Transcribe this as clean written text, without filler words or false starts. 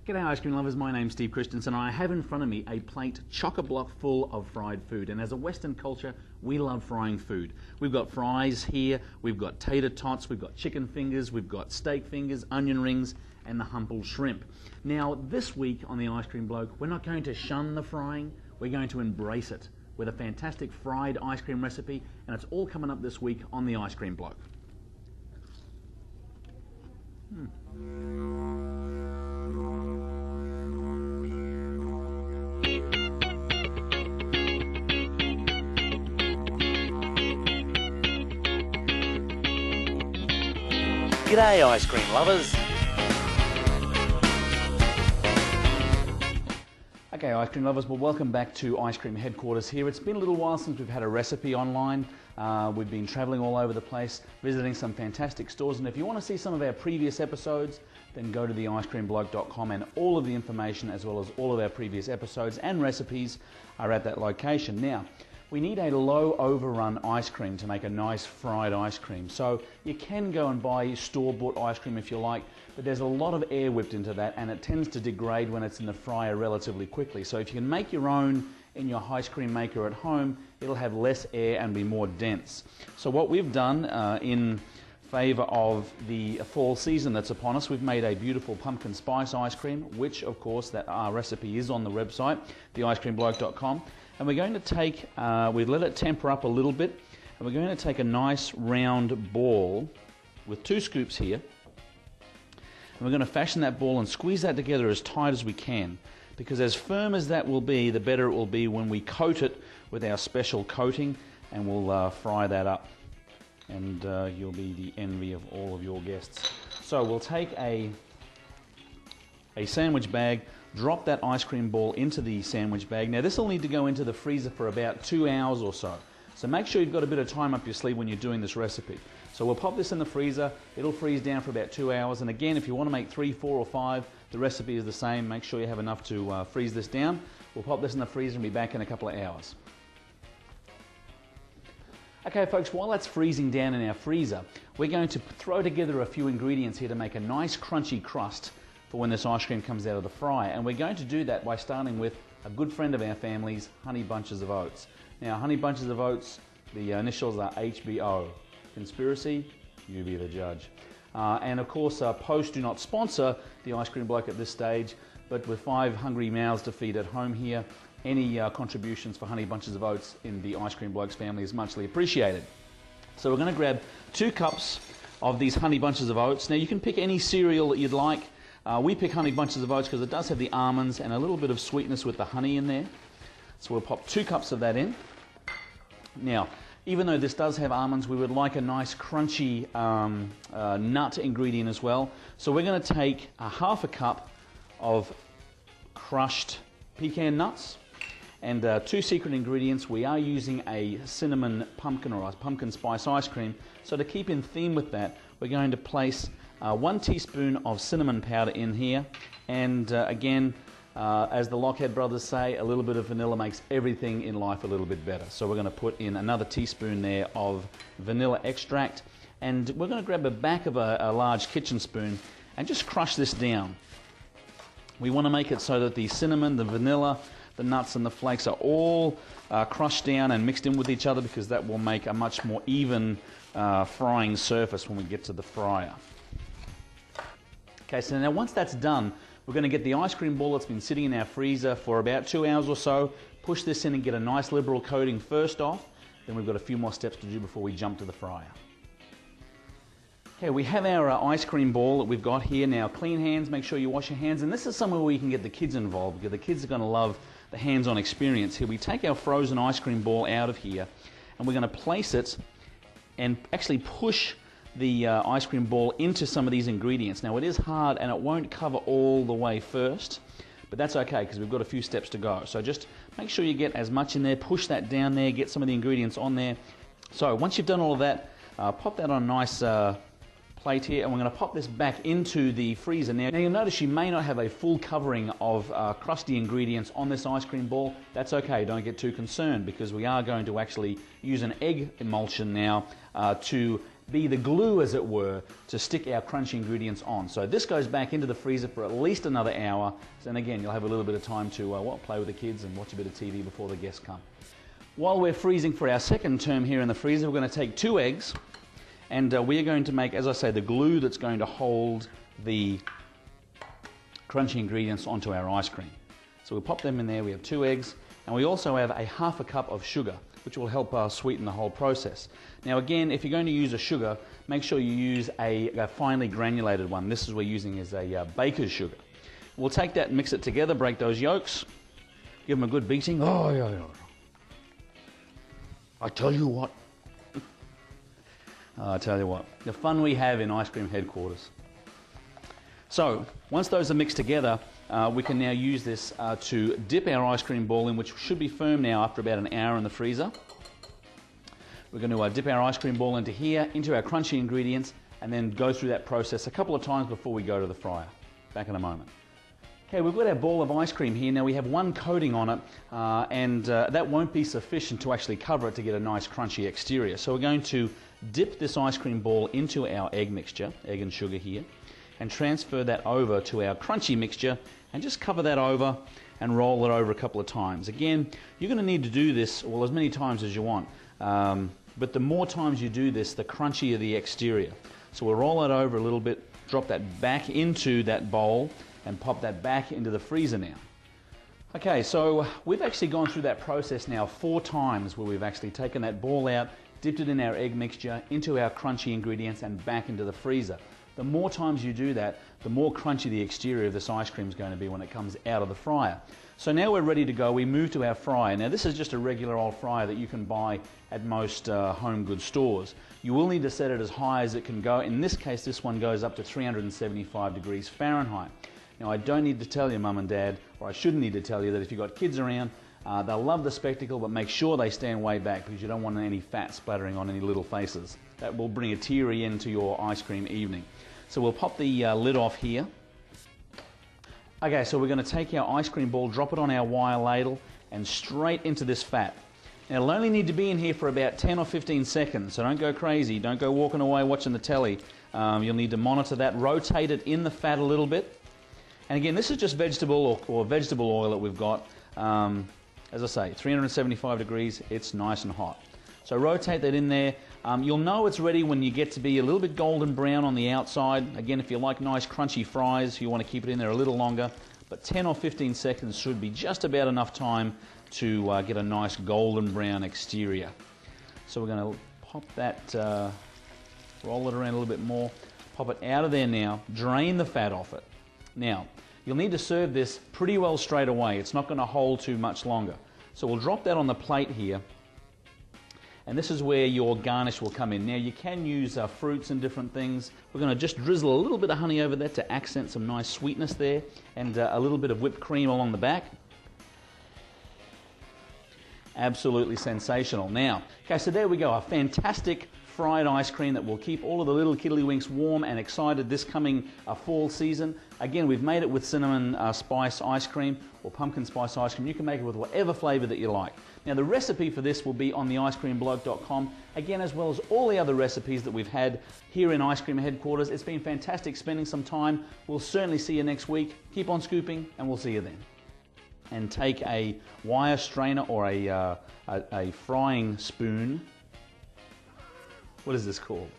G'day ice cream lovers, my name's Steve Christensen and I have in front of me a plate chock-a-block full of fried food, and as a Western culture we love frying food. We've got fries here, we've got tater tots, we've got chicken fingers, we've got steak fingers, onion rings and the humble shrimp. Now this week on the Ice Cream Bloke we're not going to shun the frying, we're going to embrace it with a fantastic fried ice cream recipe, and it's all coming up this week on the Ice Cream Bloke. G'day ice cream lovers. Okay ice cream lovers, well welcome back to Ice Cream Headquarters here. It's been a little while since we've had a recipe online. We've been travelling all over the place, visiting some fantastic stores, and if you want to see some of our previous episodes, then go to theicecreambloke.com, and all of the information as well as all of our previous episodes and recipes are at that location. Now, we need a low overrun ice cream to make a nice fried ice cream. So you can go and buy store-bought ice cream if you like, but there's a lot of air whipped into that and it tends to degrade when it's in the fryer relatively quickly. So if you can make your own in your ice cream maker at home, it'll have less air and be more dense. So what we've done in favour of the fall season that's upon us, we've made a beautiful pumpkin spice ice cream, which of course that our recipe is on the website, theicecreambloke.com. And we're going to take, we've let it temper up a little bit, and we're going to take a nice round ball with 2 scoops here, and we're going to fashion that ball and squeeze that together as tight as we can, because as firm as that will be, the better it will be when we coat it with our special coating, and we'll fry that up, and you'll be the envy of all of your guests. So we'll take a sandwich bag, drop that ice cream ball into the sandwich bag. Now this will need to go into the freezer for about 2 hours or so. So make sure you've got a bit of time up your sleeve when you're doing this recipe. So we'll pop this in the freezer, it'll freeze down for about 2 hours, and again if you want to make 3, 4 or 5, the recipe is the same. Make sure you have enough to freeze this down. We'll pop this in the freezer and be back in a couple of hours. Okay folks, while that's freezing down in our freezer, we're going to throw together a few ingredients here to make a nice crunchy crust for when this ice cream comes out of the fryer, and we're going to do that by starting with a good friend of our family's, Honey Bunches of Oats. Now Honey Bunches of Oats, the initials are HBO. Conspiracy? You be the judge. And of course Post do not sponsor the Ice Cream Bloke at this stage, but with 5 hungry mouths to feed at home here, any contributions for Honey Bunches of Oats in the Ice Cream Bloke's family is muchly appreciated. So we're going to grab 2 cups of these Honey Bunches of Oats. Now you can pick any cereal that you'd like. We pick Honey Bunches of Oats because it does have the almonds and a little bit of sweetness with the honey in there. So we'll pop 2 cups of that in. Now, even though this does have almonds, we would like a nice crunchy nut ingredient as well. So we're going to take a half a cup of crushed pecan nuts, and 2 secret ingredients. We are using a cinnamon pumpkin or a pumpkin spice ice cream. So to keep in theme with that, we're going to place 1 teaspoon of cinnamon powder in here, and again, as the Lockheed brothers say, a little bit of vanilla makes everything in life a little bit better. So we're going to put in another teaspoon there of vanilla extract, and we're going to grab the back of a large kitchen spoon and just crush this down. We want to make it so that the cinnamon, the vanilla, the nuts and the flakes are all crushed down and mixed in with each other, because that will make a much more even frying surface when we get to the fryer. Okay, so now once that's done, we're going to get the ice cream ball that's been sitting in our freezer for about 2 hours or so, push this in and get a nice liberal coating first off, then we've got a few more steps to do before we jump to the fryer. Okay, we have our ice cream ball that we've got here now. Clean hands, make sure you wash your hands, and this is somewhere where you can get the kids involved, because the kids are going to love the hands-on experience here. We take our frozen ice cream ball out of here and we're going to place it and actually push the ice cream ball into some of these ingredients. Now it is hard and it won't cover all the way first, but that's okay because we've got a few steps to go. So just make sure you get as much in there, push that down there, get some of the ingredients on there. So once you've done all of that, pop that on a nice plate here, and we're going to pop this back into the freezer. Now you'll notice you may not have a full covering of crusty ingredients on this ice cream ball. That's okay, don't get too concerned, because we are going to actually use an egg emulsion now to be the glue, as it were, to stick our crunchy ingredients on. So this goes back into the freezer for at least another hour. And again, you'll have a little bit of time to play with the kids and watch a bit of TV before the guests come. While we're freezing for our second term here in the freezer, we're going to take 2 eggs, and we are going to make, as I say, the glue that's going to hold the crunchy ingredients onto our ice cream. So we'll pop them in there. We have 2 eggs, and we also have a ½ cup of sugar, which will help sweeten the whole process. Now again, if you're going to use a sugar, make sure you use a finely granulated one. This is we're using is a baker's sugar. We'll take that and mix it together, break those yolks, give them a good beating. Oh, yeah. I tell you what. I tell you what, the fun we have in ice cream headquarters. So once those are mixed together, we can now use this to dip our ice cream ball in, which should be firm now after about an hour in the freezer. We're going to dip our ice cream ball into here, into our crunchy ingredients, and then go through that process a couple of times before we go to the fryer. Back in a moment. Okay, we've got our ball of ice cream here. Now we have one coating on it, and that won't be sufficient to actually cover it to get a nice crunchy exterior. So we're going to dip this ice cream ball into our egg mixture, egg and sugar here, and transfer that over to our crunchy mixture, and just cover that over and roll it over a couple of times. Again, you're going to need to do this, well, as many times as you want, but the more times you do this, the crunchier the exterior. So we'll roll it over a little bit, drop that back into that bowl, and pop that back into the freezer now. Okay, so we've actually gone through that process now 4 times, where we've actually taken that ball out, dipped it in our egg mixture, into our crunchy ingredients, and back into the freezer. The more times you do that, the more crunchy the exterior of this ice cream is going to be when it comes out of the fryer. So now we're ready to go. We move to our fryer. Now this is just a regular old fryer that you can buy at most home goods stores. You will need to set it as high as it can go. In this case, this one goes up to 375 degrees Fahrenheit. Now I don't need to tell you, Mum and Dad, or I shouldn't need to tell you, that if you've got kids around, they'll love the spectacle, but make sure they stand way back, because you don't want any fat splattering on any little faces. That will bring a teary end to your ice cream evening. So we'll pop the lid off here. Okay, so we're going to take our ice cream ball, drop it on our wire ladle, and straight into this fat. Now it'll only need to be in here for about 10 or 15 seconds, so don't go crazy, don't go walking away watching the telly. You'll need to monitor that, rotate it in the fat a little bit. And again, this is just vegetable or vegetable oil that we've got. As I say, 375 degrees, it's nice and hot. So rotate that in there. You'll know it's ready when you get to be a little bit golden brown on the outside. Again, if you like nice crunchy fries, you want to keep it in there a little longer. But 10 or 15 seconds should be just about enough time to get a nice golden brown exterior. So we're going to pop that, roll it around a little bit more, pop it out of there now, drain the fat off it. Now, you'll need to serve this pretty well straight away. It's not going to hold too much longer. So we'll drop that on the plate here. And this is where your garnish will come in. Now you can use fruits and different things. We're going to just drizzle a little bit of honey over that to accent some nice sweetness there, and a little bit of whipped cream along the back. Absolutely sensational. Now, okay, so there we go, a fantastic fried ice cream that will keep all of the little kiddlywinks warm and excited this coming fall season. Again, we've made it with cinnamon spice ice cream or pumpkin spice ice cream. You can make it with whatever flavor that you like. Now the recipe for this will be on the icecreambloke.com, again, as well as all the other recipes that we've had here in Ice Cream Headquarters. It's been fantastic spending some time. We'll certainly see you next week. Keep on scooping, and we'll see you then. And take a wire strainer or a frying spoon. What is this called?